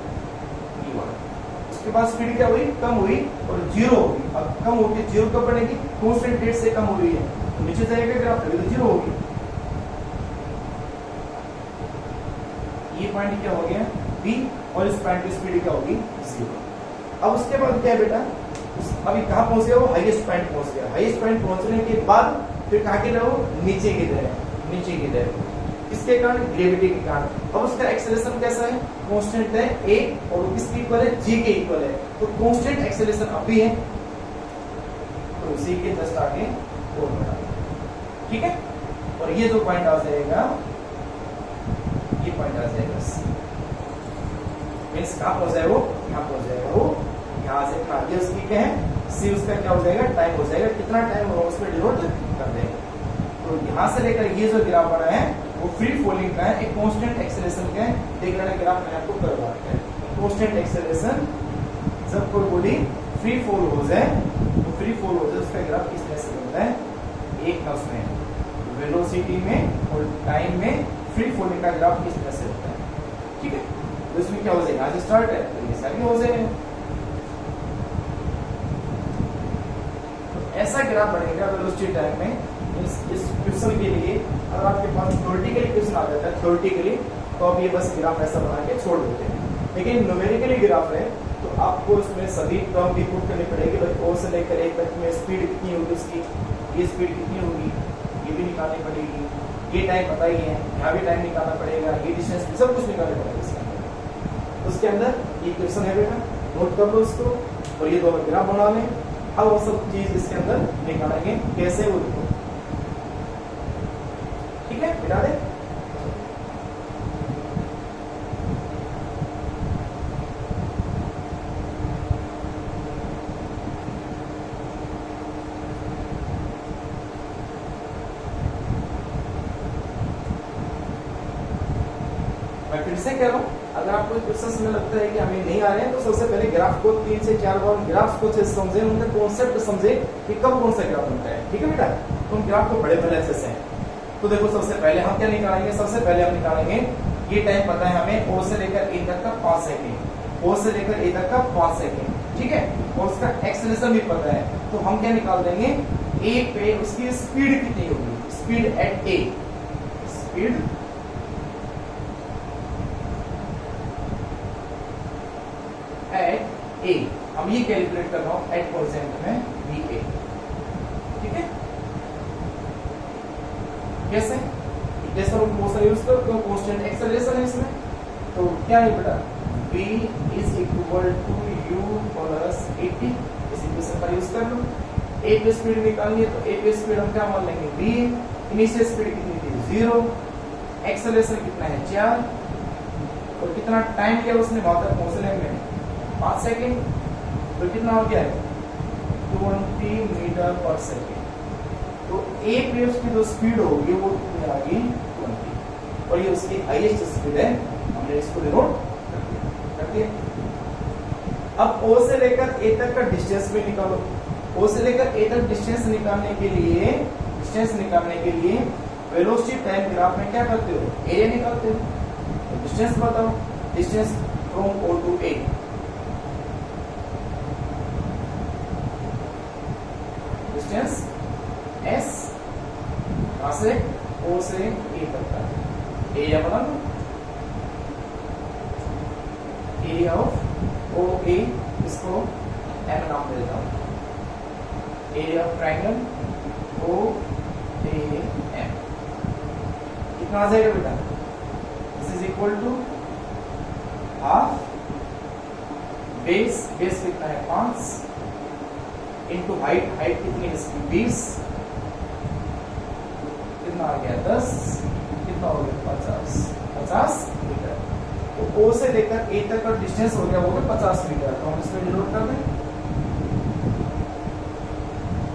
A: ये वाला। उसके बाद स्पीड क्या हुई, कम हुई और जीरो होगी। अब कम होगी, जीरो कब बनेगी, कांस्टेंट रेट से कम हो रही है तो नीचे जाएगा ग्राफ, तभी तो जीरो होगी। ये पॉइंट क्या हो गया बी, और इस पॉइंट की स्पीड क्या होगी 0। अब उसके बाद क्या है बेटा, अभी कहाँ पहुंच गया वो, हाईएस्ट पॉइंट पहुंच गया। हाईएस्ट पॉइंट पहुंचने के बाद फिर कहाँ गिर रहा हो, नीचे गिर रहा है, नीचे गिर रहा है, किसके कारण, ग्रेविटी के कारण। अब उसका एक्सेलरेशन कैसा है, कांस्टेंट है a, और वो किसके इक्वल है, g के इक्वल है, तो कांस्टेंट एक्सेलरेशन अब भी है, तो उसी के जस्ट आगे और बढ़ा, ठीक है। और ये जो पॉइंट आ जाएगा, ये पॉइंट आ जाएगा c, मींस कहां पहुंच जाएगा वो, यहां पहुंच जाएगा वो, यहां से कहां, ये उसकी क्या है c, उसका क्या हो जाएगा, टाइम हो जाएगा, कितना टाइम होगा उसमें डिनोट कर देंगे। तो यहां से लेकर ये जो ग्राफ बना है वो फ्री फॉलिंग का है, एक कांस्टेंट एक्सेलरेशन का है। देख लेना ग्राफ मैंने आपको करवा रखा है, कांस्टेंट एक्सेलरेशन जब कोई बॉडी फ्री फॉल हो जाए, तो फ्री फॉल हो जाए उसका ग्राफ किस तरह से बनता है, एक ना उसमें वेलोसिटी में और टाइम में फ्री फॉलिंग का ग्राफ किस तरह से होता है, ठीक है। तो इसमें क्या हो जाएगा, आज स्टार्ट है तो ये सारे हो जाएगा, तो ऐसा ग्राफ बनेगा वेलोसिटी टाइम में। इस क्वेश्चन के लिए अगर आपके पास थ्योरेटिकली क्वेश्चन आ जाता है थ्योरेटिकली, तो आप ये बस ग्राफ ऐसा बना के छोड़ देते हैं, लेकिन न्यूमेरिकली ग्राफ है तो आपको इसमें सभी टर्म भी पुट करनी पड़ेगी। भाई ओ से लेकर एक तक में स्पीड कितनी होगी उसकी, ये स्पीड कितनी होगी ये भी निकालनी पड़ेगी, ये टाइम पता ही है, यहाँ भी टाइम निकालना पड़ेगा, ये डिस्टेंस भी सब कुछ निकालना पड़ेगा इसके अंदर। उसके अंदर ये क्वेश्चन है बेटा, नोट कर लो उसको, और ये दोनों ग्राफ बना लें। अब वो सब चीज इसके अंदर निकालेंगे कैसे, वो देखो, ठीक है, मिला दे। मैं फिर से कह रहा हूं, अगर आपको क्वेश्चंस में लगता है कि हमें नहीं आ रहे हैं तो सबसे पहले ग्राफ को 3 से 4 बार ग्राफ्स को समझे, उनका कॉन्सेप्ट समझे कि कब कौन सा ग्राफ बनता है, ठीक है बेटा। तो हम ग्राफ को बड़े पहले अच्छे से, तो देखो सबसे पहले हम क्या निकालेंगे, सबसे पहले हम निकालेंगे ये टाइम पता है हमें ओ से लेकर ए तक का 5 सेकंड, ओ से लेकर ए तक का 5 सेकंड, ठीक है, और उसका एक्सेलरेशन भी पता है, तो हम क्या निकाल देंगे, ए पे उसकी स्पीड कितनी होगी, speed at A, speed at A, हम ये कैलकुलेट कर रहा हूं एट परसेंट में वी ए, ठीक है। कैसे, जैसे हम मोशन यूज करते हैं, कांस्टेंट एक्सेलरेशन है इसमें, तो क्या है बेटा, v is equal to u plus 80, इस इक्वेशन का यूज कर लो। a पे स्पीड निकालनी है, तो a पे स्पीड हम क्या मान लेंगे v, इनिशियल स्पीड कितनी थी 0, एक्सेलरेशन कितना है 4, और कितना टाइम लिया उसने वहां तक पहुंचने में 5 सेकंड, तो कितना हो गया है 20 मीटर पर सेकंड। तो ए पे उसकी जो स्पीड होगी वो कितनी आ गई 20, और ये उसकी हाईएस्ट स्पीड है, हमने इसको डिनोट कर दिया। अब ओ से लेकर ए तक का डिस्टेंस भी निकालो, ओ से लेकर ए तक डिस्टेंस निकालने के लिए वेलोसिटी टाइम ग्राफ में क्या करते हो, एरिया निकालते हो, तो डिस्टेंस बताओ, distance from O to A, distance S कहां से, O से A तक का एरिया बना लो, एरिया ऑफ ओ ए, इसको M नाम दे देता हूं, area of triangle O A M, कितना आ जाएगा बेटा, this is equal to half base, base कितना है 5 इनटू हाइट, हाइट कितनी है इसकी 20, कितना आ गया 10, कितना हो गया 50 मीटर, तो ओ से लेकर ए तक का डिस्टेंस हो गया वो 50 मीटर। तो हम इसमें डिनोट कर दें,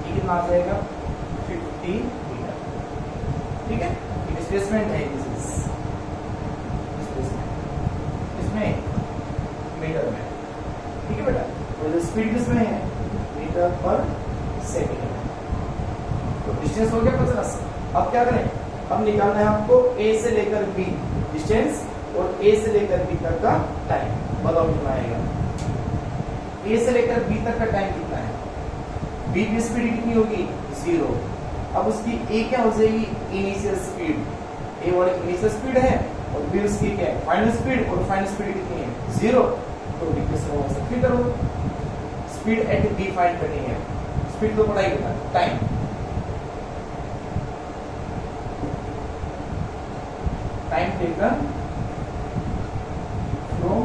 A: ये कितना आ जाएगा 50 मीटर। ठीक है, ये डिस्प्लेसमेंट है, दिस इज डिस्प्लेसमेंट इसमें मीटर में। ठीक है बेटा, तो जो स्पीड किसमें है मीटर पर सेकेंड। तो डिस्टेंस हो गया 50। अब क्या करें, अब निकालना है आपको ए से लेकर बी डिस्टेंस और ए से लेकर बी तक का टाइम। बताओ कितना आएगा। ए से लेकर बी तक का टाइम कितना है, बी की स्पीड कितनी होगी 0। अब उसकी ए क्या हो जाएगी इनिशियल स्पीड, ए वाली इनिशियल स्पीड है और बी उसकी क्या है फाइनल स्पीड, और फाइनल स्पीड कितनी है 0। तो डिफरेंस फिर करो, स्पीड एट बी फाइंड करनी है। स्पीड तो पढ़ाई करना, time time taken from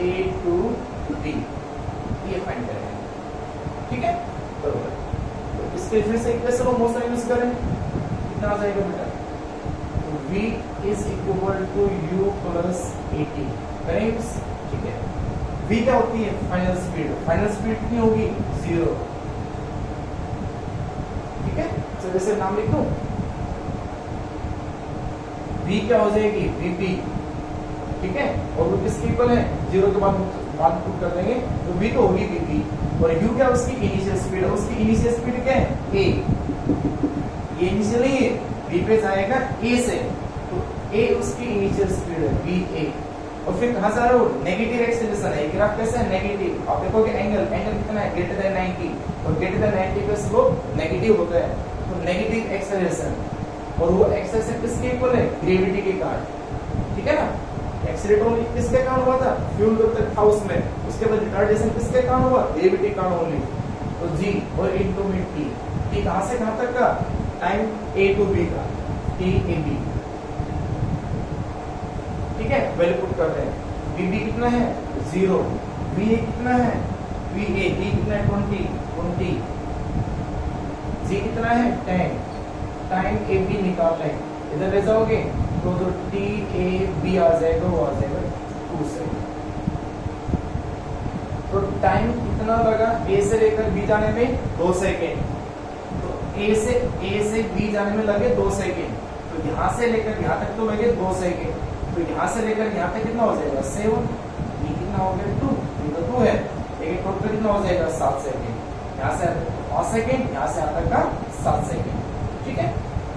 A: A to B, ये फाइंड करेंगे। ठीक है, बरोबर। तो इसके फिर से इक्वेशन ऑफ मोशन यूज करें, कितना आ जाएगा बेटा, तो v is equal to u plus at करेंगे। ठीक है, v क्या होती है फाइनल स्पीड, फाइनल स्पीड कितनी होगी 0। ठीक है, तो जैसे नाम लिख दूं, v क्या हो जाएगी vp। ठीक है, और वो किसके इक्वल है 0 के बाद पुट कर देंगे, तो v तो होगी vp और u क्या उसकी इनिशियल स्पीड है, उसकी इनिशियल स्पीड क्या है a। ये इनिशियल नहीं है, v पे जाएगा a से, तो a उसकी इनिशियल स्पीड है va। और फिर कहां से आ रहा हो नेगेटिव एक्सेलरेशन है, ग्राफ कैसा है नेगेटिव। आप देखोगे एंगल कितना है ग्रेटर देन 90, और ग्रेटर देन 90 पे स्लोप नेगेटिव होता है, तो नेगेटिव एक्सेलरेशन। और वो एक्सेलरेशन किसके इक्वल है ग्रेविटी के कारण। ठीक है ना, एक्सीलरेटर किसके कारण हुआ था फ्यूल जब तक था उसमें, उसके बाद रिटार्डेशन किसके कारण हुआ ग्रेविटी के कारण ओनली। तो g और इनटू में t कहां से कहां तक का टाइम a टू b का t a b। ठीक है, वैल्यू पुट कर रहे हैं, bb कितना है 0, va कितना है va, d कितना है 20, g कितना है 10, टाइम ab निकालना है। इधर ले जाओगे तो जो टी ए बी आ जाएगा वो आ जाएगा 2 सेकंड। तो टाइम कितना लगा ए से लेकर बी जाने में 2 सेकंड, तो ए से बी जाने में लगे 2 सेकंड, तो यहां से लेकर यहां तक तो लगे 2 सेकंड, तो यहां से लेकर यहां तक कितना हो जाएगा 7, ये कितना हो गया 2, ये तो 2 है, लेकिन टोटल कितना हो जाएगा 7 सेकंड। यहां से 5 सेकंड, यहां से यहां तक का 7 सेकंड। ठीक है,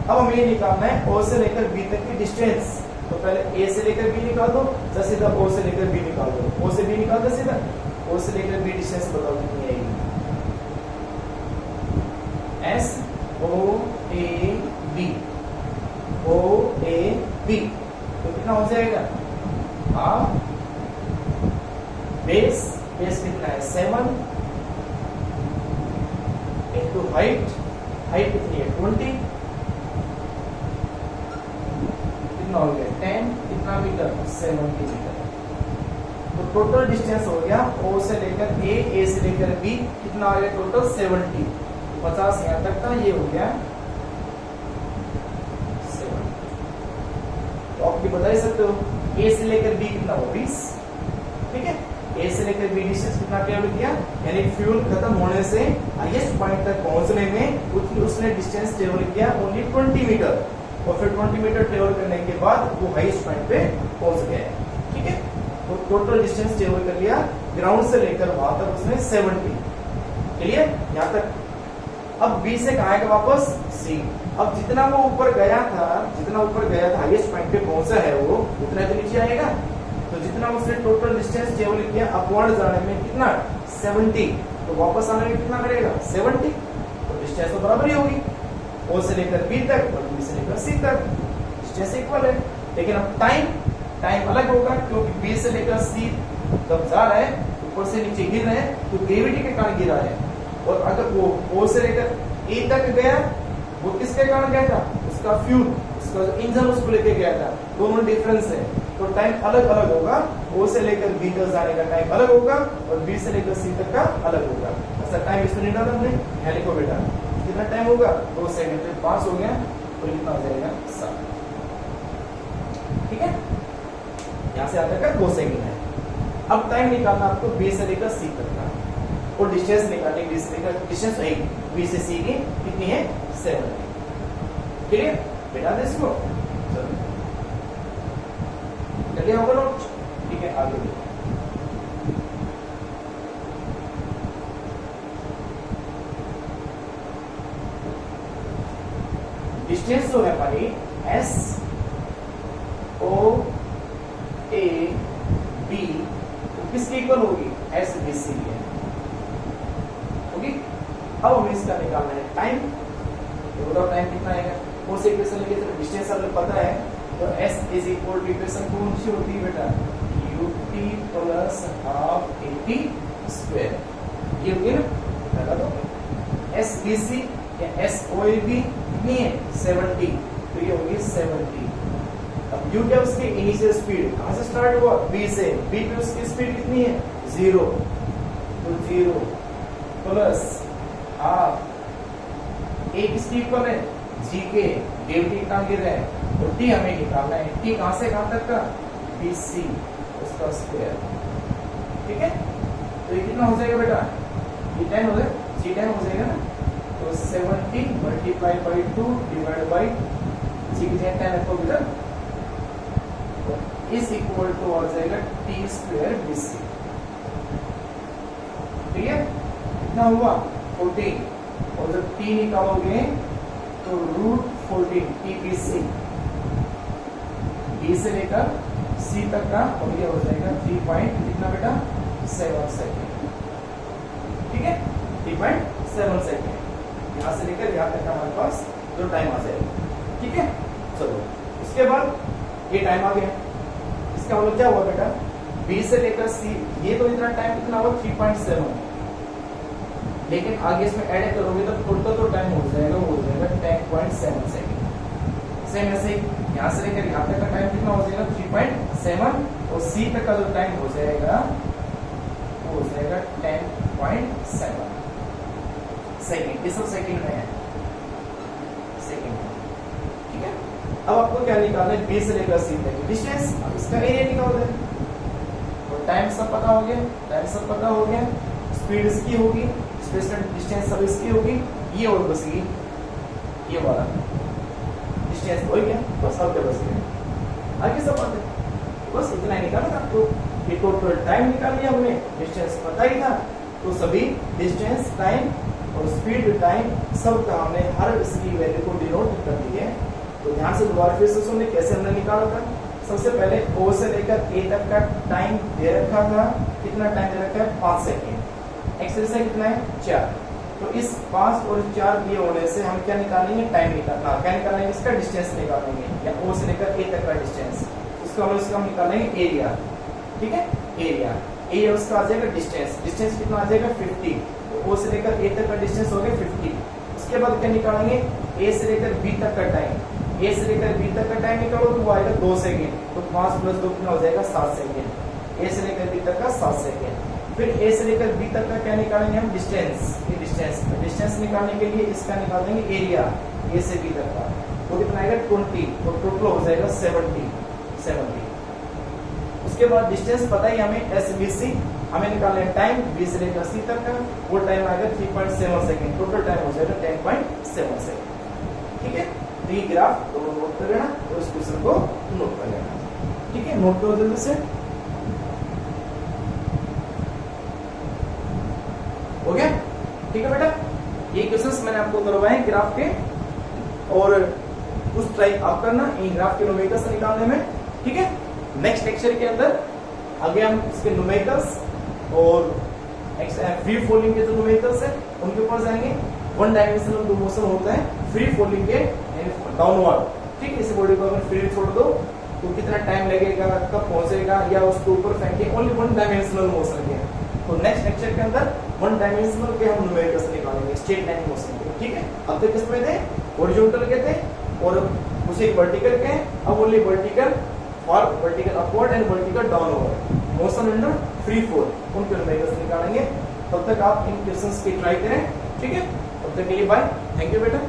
A: अब हमें ये निकालना है ओ से लेकर बी तक की डिस्टेंस। तो पहले ए से लेकर बी निकाल दो, जैसे सीधा ओ से लेकर बी निकाल दो, ओ से बी निकाल दो सीधा, ओ से लेकर बी डिस्टेंस बताओ कितनी आएगी। S O A B, O A B, तो कितना हो जाएगा बेस कितना है 7 इंटू हाइट कितनी है 20, हो गया 10, कितना मीटर 70 मीटर। तो टोटल डिस्टेंस हो गया O से लेकर A से लेकर B कितना आ गया टोटल 70, 50 यहां तक का, ये हो गया 70। तो आप ये बता ही सकते हो A से लेकर B कितना हो 20। ठीक है, A से लेकर B डिस्टेंस कितना ट्रेवल किया, यानी फ्यूल खत्म होने से हाईएस्ट पॉइंट तक पहुंचने में उसने डिस्टेंस ट्रेवल किया ओनली 20 मीटर, और फिर 20 मीटर ट्रेवल करने के बाद वो हाईएस्ट पॉइंट पे पहुंच गया। ठीक है, तो टोटल डिस्टेंस ट्रेवल कर लिया ग्राउंड से लेकर वहां तक उसने 70। क्लियर यहां तक। अब बी से कहां आएगा वापस सी। अब जितना वो ऊपर गया था हाईएस्ट पॉइंट पे पहुंचा है वो उतना तो नीचे आएगा, तो जितना उसने टोटल डिस्टेंस ट्रेवल किया अपवर्ड जाने में कितना 70, तो वापस आने में कितना करेगा 70, तो डिस्टेंस तो बराबर ही होगी ओ से लेकर बी तक और बी से लेकर सी तक, डिस्टेंस इक्वल है। लेकिन अब टाइम अलग होगा, क्योंकि बी से लेकर सी जब जा रहा है ऊपर से नीचे गिर रहे हैं तो ग्रेविटी के कारण गिरा है, और अगर वो ओ से लेकर ए तक गया वो किसके कारण गया था, उसका फ्यूल, उसका इंजन उसको लेके गया था, दोनों डिफरेंस है, तो टाइम अलग अलग होगा। ओ से लेकर बी तक जाने का टाइम अलग होगा और बी से लेकर सी तक का अलग होगा। ऐसा टाइम इसमें नहीं डाला हमने, यहाँ लिखो बेटा कितना टाइम होगा 2 सेकंड, तो 5 हो गया, तो कितना हो जाएगा 7। ठीक है, यहाँ से आता है 2 सेकंड है। अब टाइम निकालना आपको बी से लेकर सी तक का, और डिस्टेंस निकालने बी से लेकर डिस्टेंस बी से सी की कितनी है 7। क्लियर बेटा दे इसको कर लिया होगा नोट। ठीक है आगे भी डिस्टेंस जो है हमारी एस ओ ए बी किसकी इक्वल होगी एस बी सी है होगी। अब हमें इसका निकालना है टाइम, तो बताओ टाइम कितना आएगा। कौन से इक्वेशन लेके चलो, डिस्टेंस हमें पता है तो s is equal to equation कौन सी होती है बेटा ut plus half at square, ये होगी ना। लगा दो एस बी सी या एस ओ ए बी कितनी है 70, तो ये होगी 70। अब u क्या उसकी इनिशियल स्पीड कहां से स्टार्ट हुआ b से, b पे उसकी स्पीड कितनी है 0, तो 0 प्लस हाफ a किसकी इक्वल है g के, डेल्टी कहां गिर रहा है तो t हमें निकालना है, t कहां से कहां तक का bc उसका स्क्वायर। ठीक है तो ये कितना हो जाएगा बेटा ये 10 हो जाएगा g 10 हो जाएगा ना, तो 70 multiply by 2 divide by g की जगह 10 रखो बेटा, इज इक्वल टू आ जाएगा टी स्क्वायर बी सी। ठीक है कितना हुआ 14, और जब टी निकालोगे तो root 14 T B C, B से लेकर सी तक का, और ये हो जाएगा 3 पॉइंट कितना बेटा 7 सेकेंड। ठीक है 3.7 सेकेंड यहाँ से लेकर यहाँ तक का हमारे पास जो टाइम आ जाएगा। ठीक है चलो उसके बाद ये टाइम आ गया, इसका मतलब क्या हुआ बेटा B से लेकर C, ये तो इतना टाइम कितना हुआ 3.7, लेकिन आगे इसमें ऐड करोगे तो टोटल तो टाइम हो जाएगा 10.7 सेकंड। सेम ऐसे यहाँ से लेकर यहाँ तक का टाइम कितना हो जाएगा 3.7, और C तक का जो टाइम हो जाएगा वो हो जाएगा 10.7 सेकंड। ये सब सेकंड में है, सेकंड। ठीक है अब आपको क्या निकालना है B से लेकर C तक डिस्टेंस, अब इसका एरिया निकाल दें, और टाइम सब पता हो गया, टाइम सब पता हो गया, स्पीड इसकी होगी, स्पेस एंड डिस्टेंस सब इसकी होगी, ये और बचेगी ये वाला डिस्टेंस हो गया, बस अब क्या बच गया आगे सब बात है, बस इतना ही निकालना था आपको। ये टोटल टाइम निकाल लिया हमने, डिस्टेंस पता ही था, तो सभी डिस्टेंस टाइम और स्पीड टाइम सब का हमने हर इसकी वैल्यू को डिनोट कर दी है। तो ध्यान से दोबारा फिर से सुनिए कैसे हमने निकाला था। सबसे पहले O से लेकर A तक का टाइम दे रखा था, कितना टाइम दे रखा है 5 सेकेंड, एक्सेस है कितना है 4, तो इस 5 और 4 दिए होने से हम क्या निकालेंगे टाइम निकालना, क्या निकालेंगे इसका डिस्टेंस निकालेंगे, या O से लेकर A तक का डिस्टेंस, उसका हम निकालेंगे एरिया। ठीक है एरिया उसका आ जाएगा डिस्टेंस, डिस्टेंस कितना आ जाएगा 50, तो O से लेकर A तक का डिस्टेंस हो गया 50। उसके बाद क्या निकालेंगे A से लेकर B तक का टाइम, A से लेकर B तक का टाइम निकालो तो वो आएगा 2 सेकेंड, तो 5 + 2 कितना हो जाएगा 7 सेकेंड। A से लेकर B तक का 7 सेकेंड। फिर A से लेकर B तक का क्या निकालेंगे हम डिस्टेंस, ये डिस्टेंस निकालने के लिए इसका निकाल देंगे एरिया A से B तक का, वो कितना आएगा 20, तो टोटल हो जाएगा 70। उसके बाद डिस्टेंस पता ही हमें SBC, हमें निकालना है टाइम B से लेकर C तक का, वो टाइम आएगा 3.7 सेकेंड, टोटल टाइम हो जाएगा 10.7 सेकेंड। ठीक है तो ये ग्राफ तो नोट कर लेना और इस क्वेश्चन को नोट कर लेना। ठीक है नोट करो जल्दी से, हो गया। ठीक है बेटा ये क्वेश्चंस मैंने आपको करवाए ग्राफ के, और कुछ ट्राई आप करना इन ग्राफ के न्यूमेरिकल्स निकालने में। ठीक है नेक्स्ट लेक्चर के अंदर आगे हम इसके न्यूमेरिकल्स और फ्री फॉलिंग के जो न्यूमेरिकल्स है उनके ऊपर जाएंगे। 1 डायमेंशनल जो मोशन होता है फ्री फॉलिंग के डाउनवर्ड, ठीक है इस बॉडी को अगर फ्री छोड़ दो तो कितना टाइम लगेगा, कब पहुंचेगा, या उसके ऊपर फेंके, ओनली 1 डायमेंशनल मोशन के। तो नेक्स्ट लेक्चर के अंदर 1 डायमेंशनल के हम न्यूमेरिकल्स निकालेंगे स्ट्रेट लाइन मोशन के। ठीक है अब तक किस पे थे हॉरिजॉन्टल के थे, और उसे वर्टिकल के, अब ओनली वर्टिकल और vertical upward and vertical downward motion under free fall, उनके न्यूमेरिकल्स निकालेंगे। तब तक आप इन क्वेश्चंस की ट्राई करें। ठीक है तब तक के लिए बाय, थैंक यू बेटा।